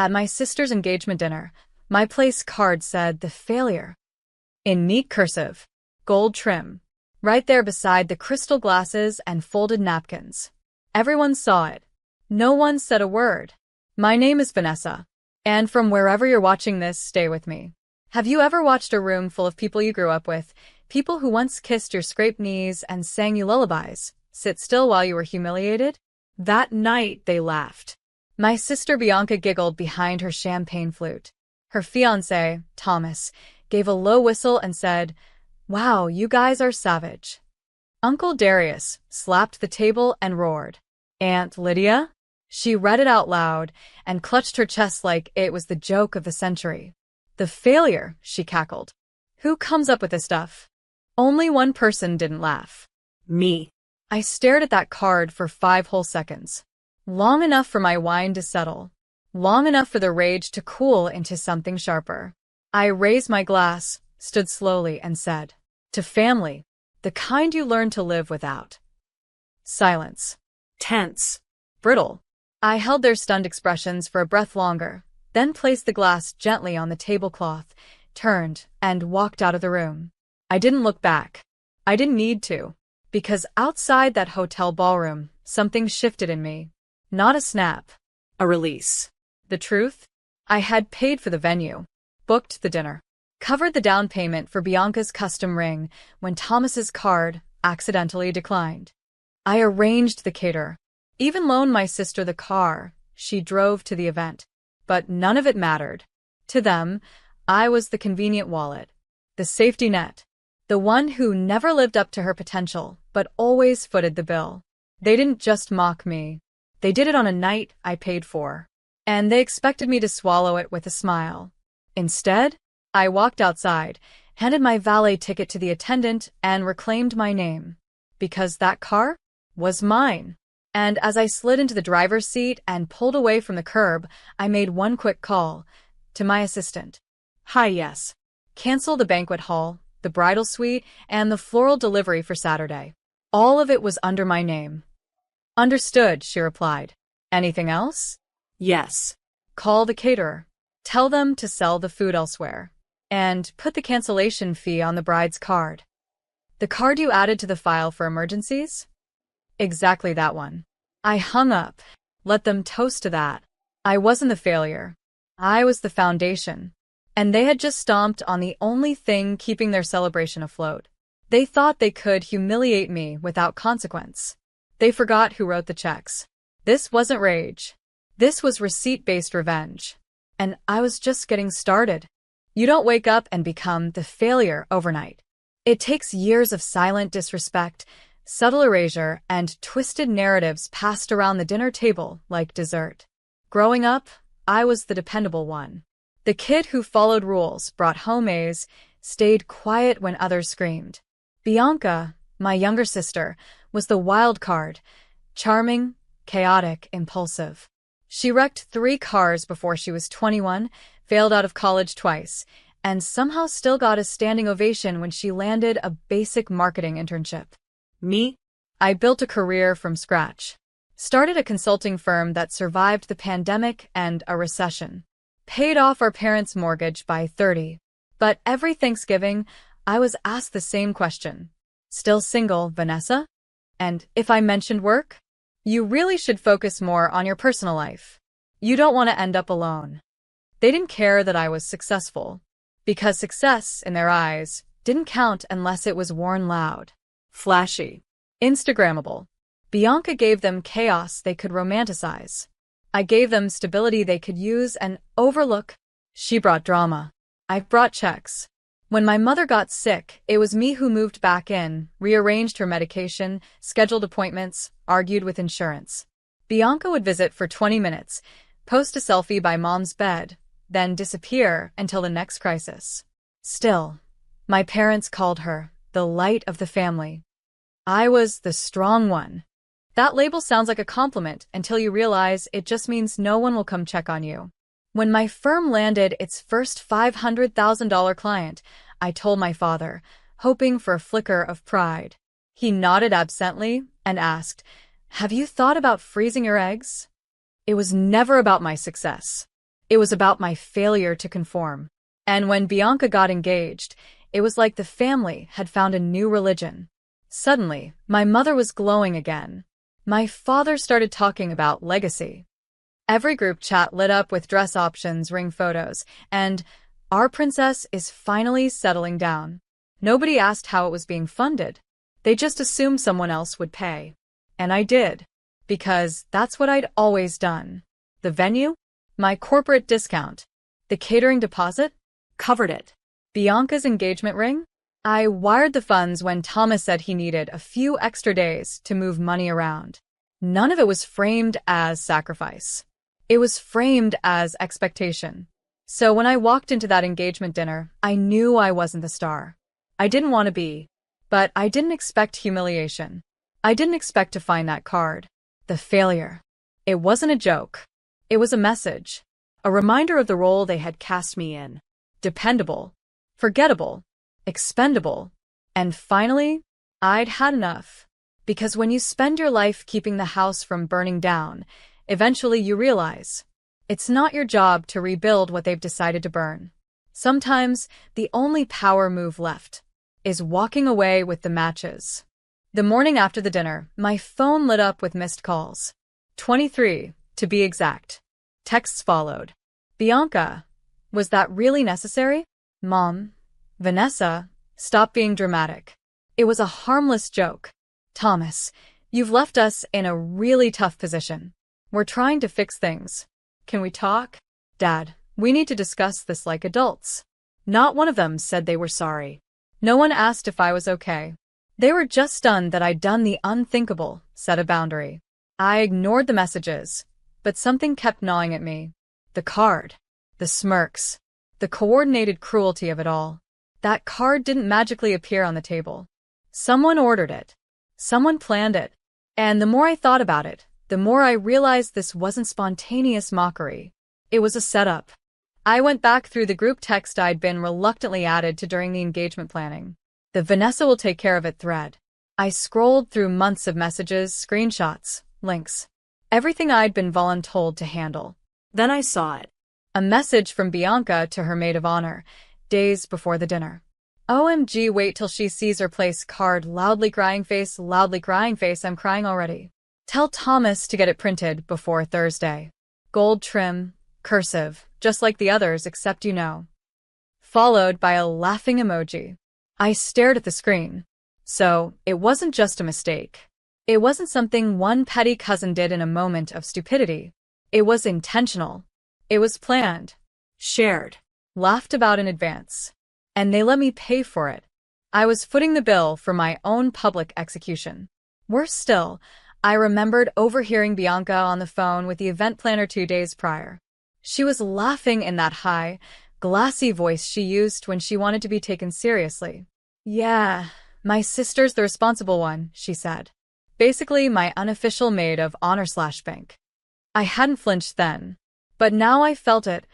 At my sister's engagement dinner, my place card said "The Failure" in neat cursive, gold trim, right there beside the crystal glasses and folded napkins. Everyone saw it. No one said a word. My name is Vanessa. And from wherever you're watching this, stay with me. Have you ever watched a room full of people you grew up with, people who once kissed your scraped knees and sang you lullabies, sit still while you were humiliated? That night, they laughed. My sister Bianca giggled behind her champagne flute. Her fiancé, Thomas, gave a low whistle and said, "Wow, you guys are savage." Uncle Darius slapped the table and roared. "Aunt Lydia?" She read it out loud and clutched her chest like it was the joke of the century. "The Failure," she cackled. "Who comes up with this stuff?" Only one person didn't laugh. Me. I stared at that card for 5 whole seconds. Long enough for my wine to settle. Long enough for the rage to cool into something sharper. I raised my glass, stood slowly, and said, "To family, the kind you learn to live without." Silence. Tense. Brittle. I held their stunned expressions for a breath longer, then placed the glass gently on the tablecloth, turned, and walked out of the room. I didn't look back. I didn't need to, because outside that hotel ballroom, something shifted in me. Not a snap. A release. The truth? I had paid for the venue, booked the dinner, covered the down payment for Bianca's custom ring when Thomas's card accidentally declined. I arranged the caterer, even loaned my sister the car she drove to the event. But none of it mattered. To them, I was the convenient wallet, the safety net, the one who never lived up to her potential but always footed the bill. They didn't just mock me. They did it on a night I paid for. And they expected me to swallow it with a smile. Instead, I walked outside, handed my valet ticket to the attendant, and reclaimed my name. Because that car was mine. And as I slid into the driver's seat and pulled away from the curb, I made one quick call to my assistant. "Hi, yes. Cancel the banquet hall, the bridal suite, and the floral delivery for Saturday." All of it was under my name. "Understood," she replied. "Anything else?" "Yes. Call the caterer. Tell them to sell the food elsewhere. And put the cancellation fee on the bride's card." "The card you added to the file for emergencies?" "Exactly that one." I hung up. Let them toast to that. I wasn't the failure. I was the foundation. And they had just stomped on the only thing keeping their celebration afloat. They thought they could humiliate me without consequence. They forgot who wrote the checks. This wasn't rage. This was receipt-based revenge. And I was just getting started. You don't wake up and become the failure overnight. It takes years of silent disrespect, subtle erasure, and twisted narratives passed around the dinner table like dessert. Growing up, I was the dependable one. The kid who followed rules, brought home A's, stayed quiet when others screamed. Bianca, my younger sister, was the wild card, charming, chaotic, impulsive. She wrecked 3 cars before she was 21, failed out of college twice, and somehow still got a standing ovation when she landed a basic marketing internship. Me? I built a career from scratch. Started a consulting firm that survived the pandemic and a recession. Paid off our parents' mortgage by 30. But every Thanksgiving, I was asked the same question. "Still single, Vanessa?" And if I mentioned work, "You really should focus more on your personal life. You don't want to end up alone." They didn't care that I was successful. Because success, in their eyes, didn't count unless it was worn loud, flashy, Instagrammable. Bianca gave them chaos they could romanticize. I gave them stability they could use and overlook. She brought drama. I brought checks. When my mother got sick, it was me who moved back in, rearranged her medication, scheduled appointments, argued with insurance. Bianca would visit for 20 minutes, post a selfie by mom's bed, then disappear until the next crisis. Still, my parents called her the light of the family. I was the strong one. That label sounds like a compliment until you realize it just means no one will come check on you. When my firm landed its first $500,000 client, I told my father, hoping for a flicker of pride. He nodded absently and asked, "Have you thought about freezing your eggs?" It was never about my success. It was about my failure to conform. And when Bianca got engaged, it was like the family had found a new religion. Suddenly, my mother was glowing again. My father started talking about legacy. Every group chat lit up with dress options, ring photos, and our princess is finally settling down. Nobody asked how it was being funded. They just assumed someone else would pay. And I did. Because that's what I'd always done. The venue? My corporate discount. The catering deposit? Covered it. Bianca's engagement ring? I wired the funds when Thomas said he needed a few extra days to move money around. None of it was framed as sacrifice. It was framed as expectation. So when I walked into that engagement dinner, I knew I wasn't the star. I didn't want to be. But I didn't expect humiliation. I didn't expect to find that card. The failure. It wasn't a joke. It was a message. A reminder of the role they had cast me in. Dependable. Forgettable. Expendable. And finally, I'd had enough. Because when you spend your life keeping the house from burning down, eventually you realize it's not your job to rebuild what they've decided to burn. Sometimes the only power move left is walking away with the matches. The morning after the dinner, my phone lit up with missed calls. 23, to be exact. Texts followed. Bianca, was that really necessary? Mom, Vanessa, stop being dramatic. It was a harmless joke. Thomas, you've left us in a really tough position. We're trying to fix things. Can we talk? Dad, we need to discuss this like adults. Not one of them said they were sorry. No one asked if I was okay. They were just stunned that I'd done the unthinkable, set a boundary. I ignored the messages, but something kept gnawing at me. The card. The smirks. The coordinated cruelty of it all. That card didn't magically appear on the table. Someone ordered it. Someone planned it. And the more I thought about it, the more I realized this wasn't spontaneous mockery. It was a setup. I went back through the group text I'd been reluctantly added to during the engagement planning. The Vanessa will take care of it thread. I scrolled through months of messages, screenshots, links. Everything I'd been voluntold to handle. Then I saw it. A message from Bianca to her maid of honor, days before the dinner. OMG, wait till she sees her place card, loudly crying face, I'm crying already. Tell Thomas to get it printed before Thursday. Gold trim, cursive, just like the others except you know. Followed by a laughing emoji. I stared at the screen. So, it wasn't just a mistake. It wasn't something one petty cousin did in a moment of stupidity. It was intentional. It was planned, shared, laughed about in advance. And they let me pay for it. I was footing the bill for my own public execution. Worse still, I remembered overhearing Bianca on the phone with the event planner 2 days prior. She was laughing in that high, glassy voice she used when she wanted to be taken seriously. Yeah, my sister's the responsible one, she said. Basically my unofficial maid of honor/bank. I hadn't flinched then, but now I felt it,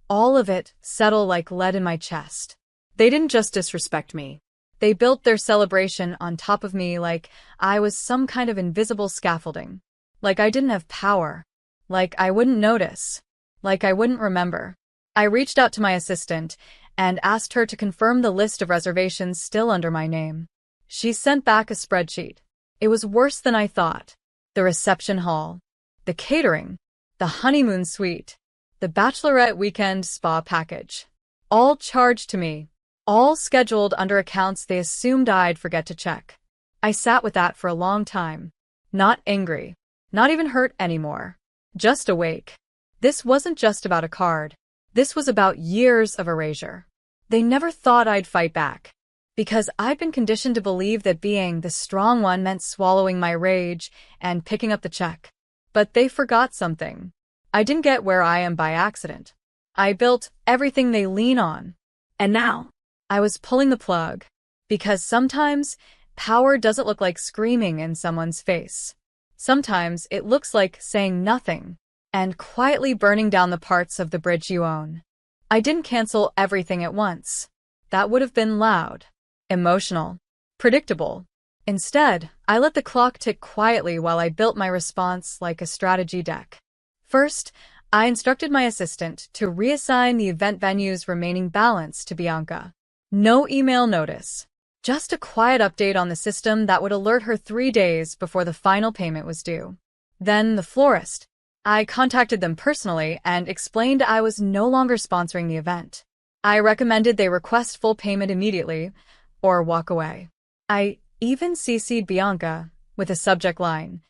all of it, settle like lead in my chest. They didn't just disrespect me. They built their celebration on top of me like I was some kind of invisible scaffolding. Like I didn't have power. Like I wouldn't notice. Like I wouldn't remember. I reached out to my assistant and asked her to confirm the list of reservations still under my name. She sent back a spreadsheet. It was worse than I thought. The reception hall. The catering. The honeymoon suite. The bachelorette weekend spa package. All charged to me. All scheduled under accounts they assumed I'd forget to check. I sat with that for a long time. Not angry. Not even hurt anymore. Just awake. This wasn't just about a card. This was about years of erasure. They never thought I'd fight back. Because I'd been conditioned to believe that being the strong one meant swallowing my rage and picking up the check. But they forgot something. I didn't get where I am by accident. I built everything they lean on. And now, I was pulling the plug. Because sometimes, power doesn't look like screaming in someone's face. Sometimes it looks like saying nothing and quietly burning down the parts of the bridge you own. I didn't cancel everything at once. That would have been loud, emotional, predictable. Instead, I let the clock tick quietly while I built my response like a strategy deck. First, I instructed my assistant to reassign the event venue's remaining balance to Bianca. No email notice. Just a quiet update on the system that would alert her 3 days before the final payment was due. Then the florist. I contacted them personally and explained I was no longer sponsoring the event. I recommended they request full payment immediately or walk away. I even CC'd Bianca with a subject line,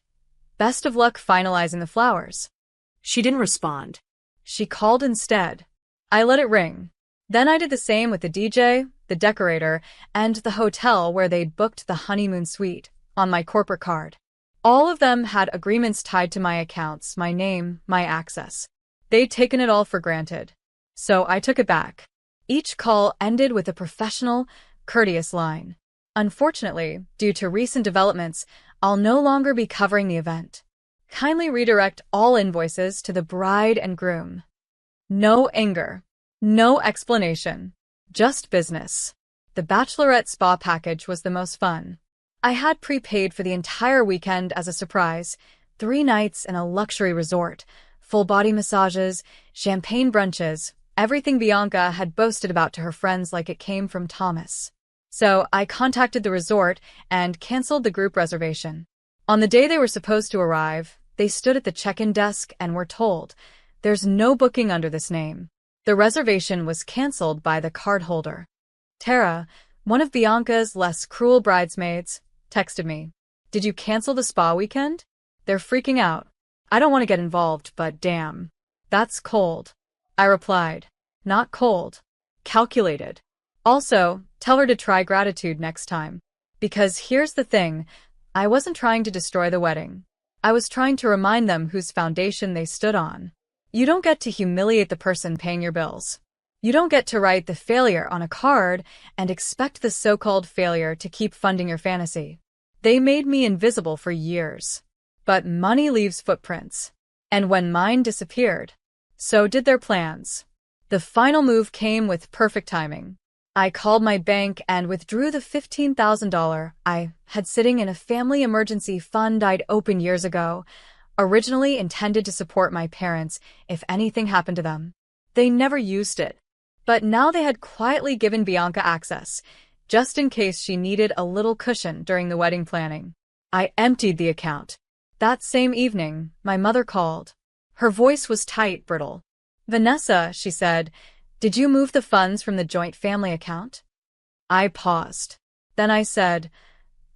"Best of luck finalizing the flowers." She didn't respond. She called instead. I let it ring. Then I did the same with the DJ, the decorator, and the hotel where they'd booked the honeymoon suite on my corporate card. All of them had agreements tied to my accounts, my name, my access. They'd taken it all for granted. So I took it back. Each call ended with a professional, courteous line. Unfortunately, due to recent developments, I'll no longer be covering the event. Kindly redirect all invoices to the bride and groom. No anger. No explanation. Just business. The bachelorette spa package was the most fun. I had prepaid for the entire weekend as a surprise. 3 nights in a luxury resort, full body massages, champagne brunches, everything Bianca had boasted about to her friends like it came from Thomas. So I contacted the resort and canceled the group reservation. On the day they were supposed to arrive, they stood at the check-in desk and were told, "There's no booking under this name." The reservation was canceled by the card holder. Tara, one of Bianca's less cruel bridesmaids, texted me, "Did you cancel the spa weekend? They're freaking out. I don't want to get involved, but damn. That's cold." I replied, "Not cold. Calculated. Also, tell her to try gratitude next time. Because here's the thing, I wasn't trying to destroy the wedding. I was trying to remind them whose foundation they stood on. You don't get to humiliate the person paying your bills. You don't get to write the failure on a card and expect the so-called failure to keep funding your fantasy. They made me invisible for years. But money leaves footprints. And when mine disappeared, so did their plans. The final move came with perfect timing. I called my bank and withdrew the $15,000 I had sitting in a family emergency fund I'd opened years ago, originally intended to support my parents if anything happened to them. They never used it. But now they had quietly given Bianca access, just in case she needed a little cushion during the wedding planning. I emptied the account. That same evening, my mother called. Her voice was tight, brittle. "Vanessa," she said, "did you move the funds from the joint family account?" I paused. Then I said,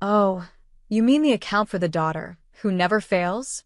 "Oh, you mean the account for the daughter, who never fails?"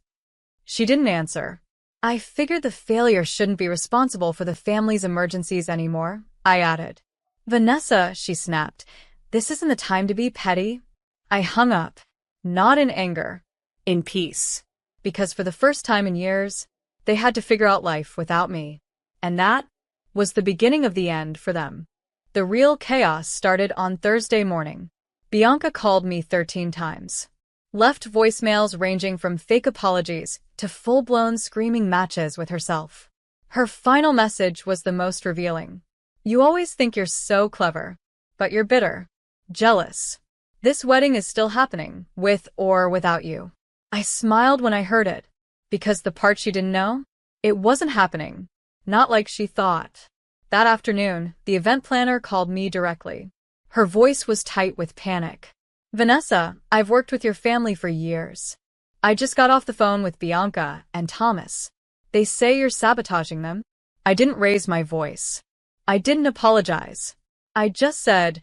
She didn't answer. "I figured the failure shouldn't be responsible for the family's emergencies anymore," I added. "Vanessa," she snapped, "this isn't the time to be petty." I hung up, not in anger, in peace, because for the first time in years, they had to figure out life without me. And that was the beginning of the end for them. The real chaos started on Thursday morning. Bianca called me 13 times. Left voicemails ranging from fake apologies to full-blown screaming matches with herself. Her final message was the most revealing. "You always think you're so clever, but you're bitter, jealous. This wedding is still happening, with or without you." I smiled when I heard it, because the part she didn't know? It wasn't happening. Not like she thought. That afternoon, the event planner called me directly. Her voice was tight with panic. "Vanessa, I've worked with your family for years. I just got off the phone with Bianca and Thomas. They say you're sabotaging them." I didn't raise my voice. I didn't apologize. I just said,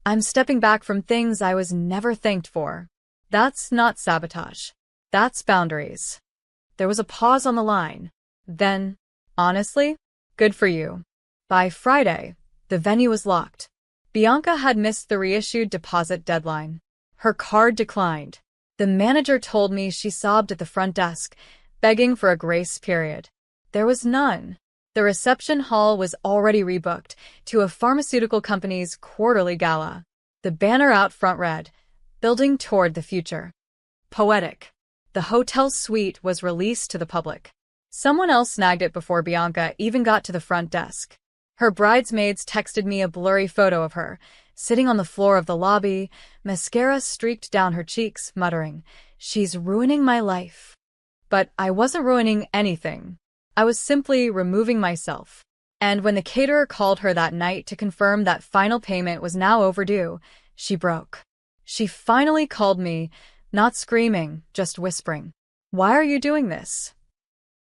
"I'm stepping back from things I was never thanked for." That's not sabotage. That's boundaries. There was a pause on the line. Then, honestly, good for you. By Friday, the venue was locked. Bianca had missed the reissued deposit deadline. Her card declined. The manager told me she sobbed at the front desk, begging for a grace period. There was none. The reception hall was already rebooked to a pharmaceutical company's quarterly gala. The banner out front read, "Building toward the future." Poetic. The hotel suite was released to the public. Someone else snagged it before Bianca even got to the front desk. Her bridesmaids texted me a blurry photo of her, sitting on the floor of the lobby, mascara streaked down her cheeks, muttering, "She's ruining my life." But I wasn't ruining anything. I was simply removing myself. And when the caterer called her that night to confirm that final payment was now overdue, she broke. She finally called me, not screaming, just whispering, "Why are you doing this?"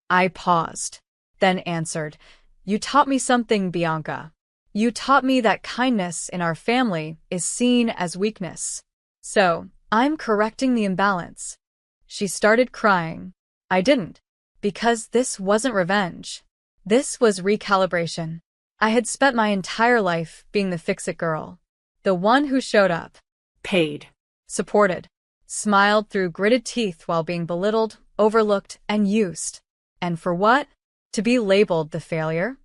I paused, then answered, "You taught me something, Bianca. You taught me that kindness in our family is seen as weakness. So, I'm correcting the imbalance." She started crying. I didn't, because this wasn't revenge. This was recalibration. I had spent my entire life being the fix-it girl, the one who showed up, Paid. supported, smiled through gritted teeth while being belittled, overlooked, and used. And for what? To be labeled the failure?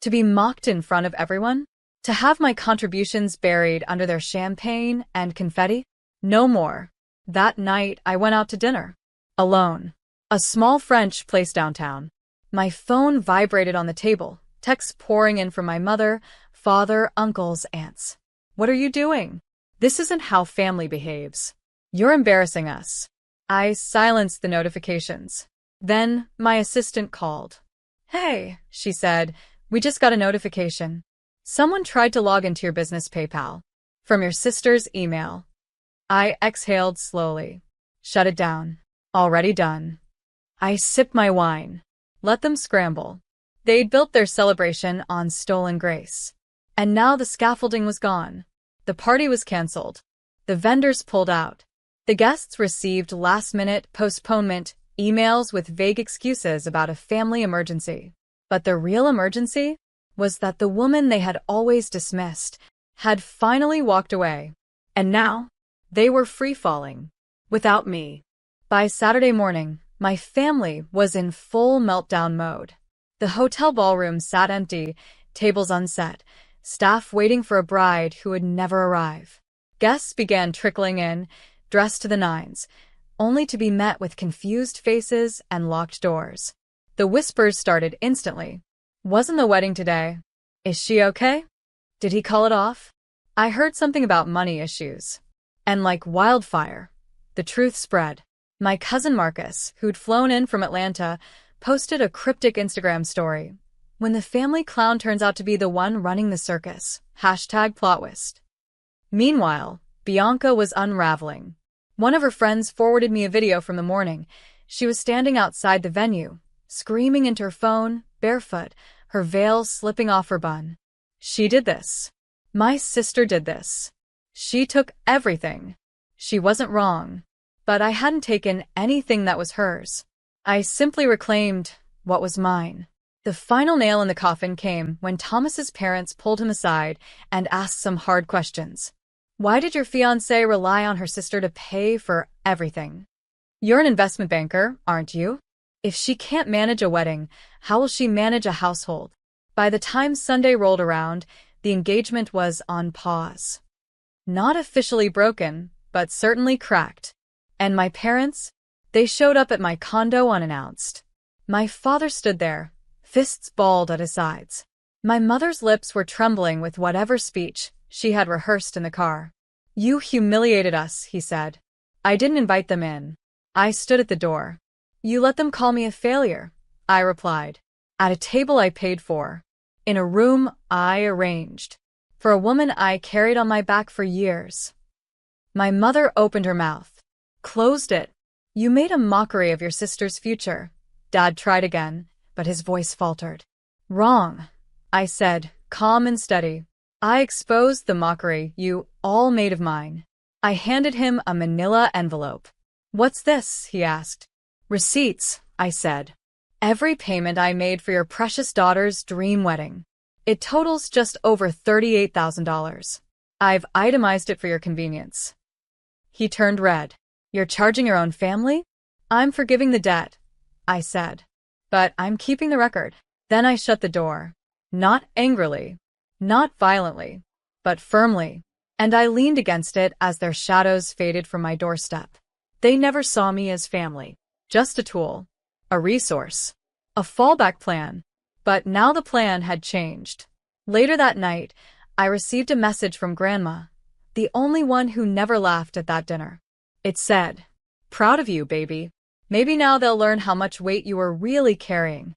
To be mocked in front of everyone? To have my contributions buried under their champagne and confetti? No more. That night, I went out to dinner. Alone. A small French place downtown. My phone vibrated on the table, texts pouring in from my mother, father, uncles, aunts. "What are you doing? This isn't how family behaves. You're embarrassing us." I silenced the notifications. Then my assistant called. "Hey," she said, "we just got a notification. Someone tried to log into your business PayPal from your sister's email." I exhaled slowly. Shut it down. Already done. I sipped my wine. Let them scramble. They'd built their celebration on stolen grace. And now the scaffolding was gone. The party was canceled. The vendors pulled out. The guests received last-minute postponement emails with vague excuses about a family emergency. But the real emergency was that the woman they had always dismissed had finally walked away. And now, they were free-falling. Without me. By Saturday morning, my family was in full meltdown mode. The hotel ballroom sat empty, tables unset, staff waiting for a bride who would never arrive. Guests began trickling in, dressed to the nines, only to be met with confused faces and locked doors. The whispers started instantly. "Wasn't the wedding today? Is she okay? Did he call it off?" I heard something about money issues. And like wildfire, the truth spread. My cousin Marcus, who'd flown in from Atlanta, posted a cryptic Instagram story. "When the family clown turns out to be the one running the circus. #plot twist." Meanwhile, Bianca was unraveling. One of her friends forwarded me a video from the morning. She was standing outside the venue, screaming into her phone, barefoot, her veil slipping off her bun. She did this. My sister did this. She took everything. She wasn't wrong. But I hadn't taken anything that was hers. I simply reclaimed what was mine. The final nail in the coffin came when Thomas's parents pulled him aside and asked some hard questions. "Why did your fiancée rely on her sister to pay for everything? You're an investment banker, aren't you? If she can't manage a wedding, how will she manage a household?" By the time Sunday rolled around, the engagement was on pause. Not officially broken, but certainly cracked. And my parents? They showed up at my condo unannounced. My father stood there, fists balled at his sides. My mother's lips were trembling with whatever speech she had rehearsed in the car. "You humiliated us," he said. "I didn't invite them in." I stood at the door. "You let them call me a failure," I replied. "At a table I paid for. In a room I arranged. For a woman I carried on my back for years." My mother opened her mouth, closed it. "You made a mockery of your sister's future." Dad tried again, but his voice faltered. "Wrong," I said, calm and steady. "I exposed the mockery you all made of mine." I handed him a manila envelope. "What's this?" he asked. "Receipts," I said. "Every payment I made for your precious daughter's dream wedding. It totals just over $38,000. I've itemized it for your convenience." He turned red. "You're charging your own family?" "I'm forgiving the debt," I said. "But I'm keeping the record." Then I shut the door. Not angrily, not violently, but firmly. And I leaned against it as their shadows faded from my doorstep. They never saw me as family. Just a tool. A resource. A fallback plan. But now the plan had changed. Later that night, I received a message from Grandma, the only one who never laughed at that dinner. It said, "Proud of you, baby. Maybe now they'll learn how much weight you were really carrying."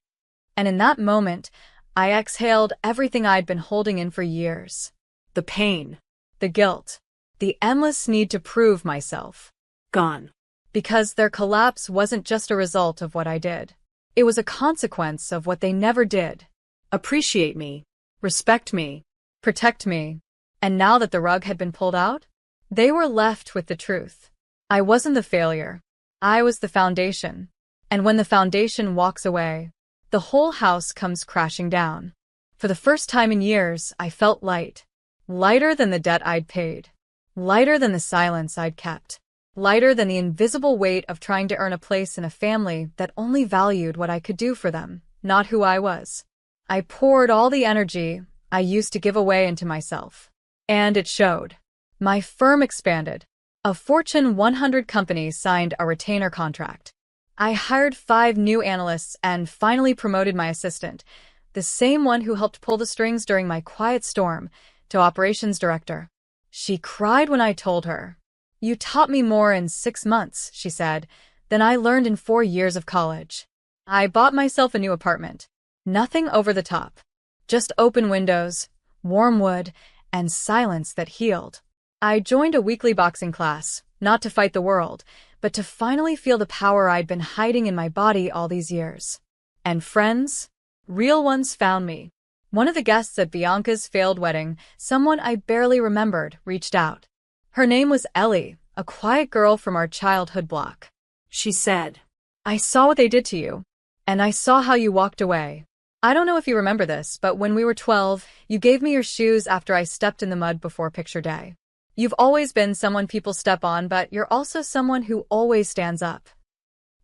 And in that moment, I exhaled everything I'd been holding in for years. The pain. The guilt. The endless need to prove myself. Gone. Because their collapse wasn't just a result of what I did. It was a consequence of what they never did. Appreciate me. Respect me. Protect me. And now that the rug had been pulled out, they were left with the truth. I wasn't the failure. I was the foundation. And when the foundation walks away, the whole house comes crashing down. For the first time in years, I felt light. Lighter than the debt I'd paid. Lighter than the silence I'd kept. Lighter than the invisible weight of trying to earn a place in a family that only valued what I could do for them, not who I was. I poured all the energy I used to give away into myself. And it showed. My firm expanded. A Fortune 100 company signed a retainer contract. I hired 5 new analysts and finally promoted my assistant, the same one who helped pull the strings during my quiet storm, to operations director. She cried when I told her. "You taught me more in 6 months," she said, "than I learned in 4 years of college." I bought myself a new apartment. Nothing over the top. Just open windows, warm wood, and silence that healed. I joined a weekly boxing class, not to fight the world, but to finally feel the power I'd been hiding in my body all these years. And friends, real ones, found me. One of the guests at Bianca's failed wedding, someone I barely remembered, reached out. Her name was Ellie, a quiet girl from our childhood block. She said, "I saw what they did to you, and I saw how you walked away. I don't know if you remember this, but when we were 12, you gave me your shoes after I stepped in the mud before picture day. You've always been someone people step on, but you're also someone who always stands up."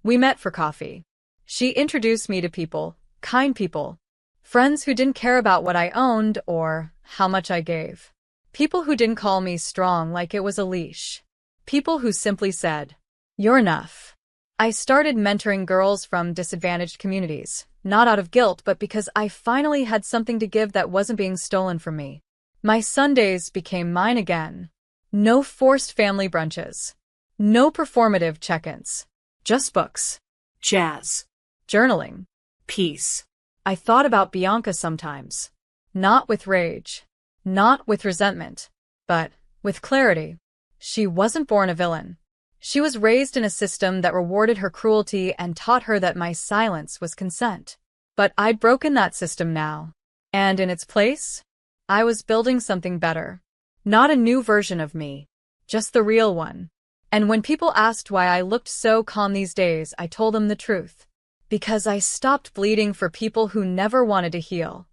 We met for coffee. She introduced me to people, kind people. Friends who didn't care about what I owned or how much I gave. People who didn't call me strong like it was a leash. People who simply said, "You're enough." I started mentoring girls from disadvantaged communities, not out of guilt, but because I finally had something to give that wasn't being stolen from me. My Sundays became mine again. No forced family brunches. No performative check-ins. Just books. Jazz. Journaling. Peace. I thought about Bianca sometimes. Not with rage. Not with resentment. But with clarity. She wasn't born a villain. She was raised in a system that rewarded her cruelty and taught her that my silence was consent. But I'd broken that system now. And in its place, I was building something better. Not a new version of me. Just the real one. And when people asked why I looked so calm these days, I told them the truth. Because I stopped bleeding for people who never wanted to heal.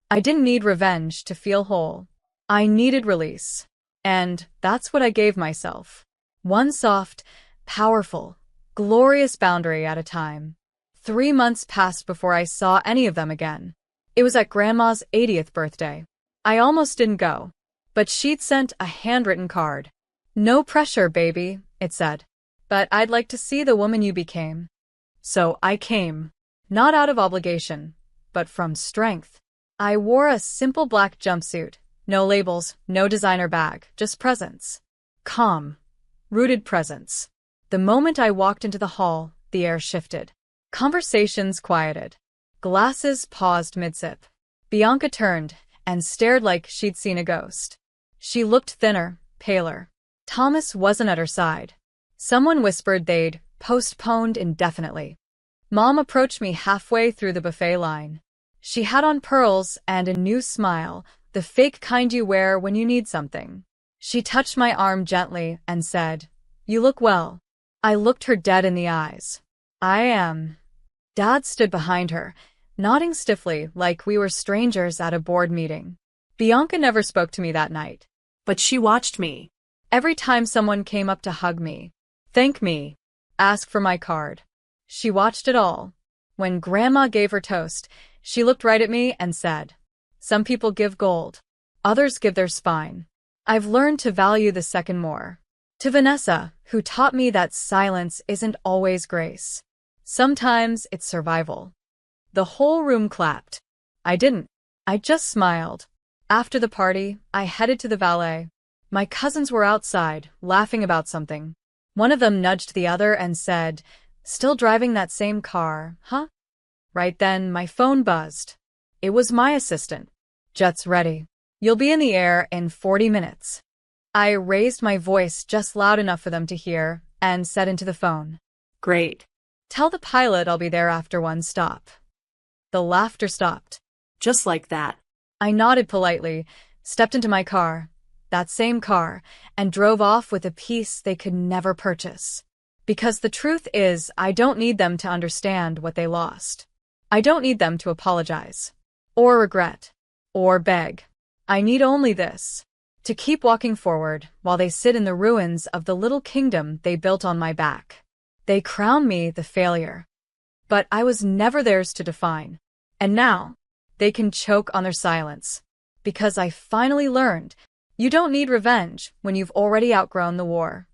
I didn't need revenge to feel whole. I needed release. And that's what I gave myself. One soft, powerful, glorious boundary at a time. 3 months passed before I saw any of them again. It was at Grandma's 80th birthday. I almost didn't go. But she'd sent a handwritten card. "No pressure, baby," it said. "But I'd like to see the woman you became." So I came. Not out of obligation, but from strength. I wore a simple black jumpsuit. No labels, no designer bag, just presence. Calm. Rooted presence. The moment I walked into the hall, the air shifted. Conversations quieted. Glasses paused mid-sip. Bianca turned and stared like she'd seen a ghost. She looked thinner, paler. Thomas wasn't at her side. Someone whispered they'd postponed indefinitely. Mom approached me halfway through the buffet line. She had on pearls and a new smile, the fake kind you wear when you need something. She touched my arm gently and said, "You look well." I looked her dead in the eyes. "I am." Dad stood behind her, nodding stiffly like we were strangers at a board meeting. Bianca never spoke to me that night. But she watched me. Every time someone came up to hug me, thank me, ask for my card. She watched it all. When Grandma gave her toast, she looked right at me and said, "Some people give gold. Others give their spine." I've learned to value the second more. To Vanessa, who taught me that silence isn't always grace. Sometimes it's survival. The whole room clapped. I didn't. I just smiled. After the party, I headed to the valet. My cousins were outside, laughing about something. One of them nudged the other and said, "Still driving that same car, huh?" Right then, my phone buzzed. It was my assistant. "Jet's ready. You'll be in the air in 40 minutes. I raised my voice just loud enough for them to hear and said into the phone, Great. "Tell the pilot I'll be there after one stop." The laughter stopped. Just like that. I nodded politely, stepped into my car, that same car, and drove off with a peace they could never purchase. Because the truth is, I don't need them to understand what they lost. I don't need them to apologize, or regret, or beg. I need only this: to keep walking forward while they sit in the ruins of the little kingdom they built on my back. They crown me the failure. But I was never theirs to define. And now, they can choke on their silence. Because I finally learned, you don't need revenge when you've already outgrown the war.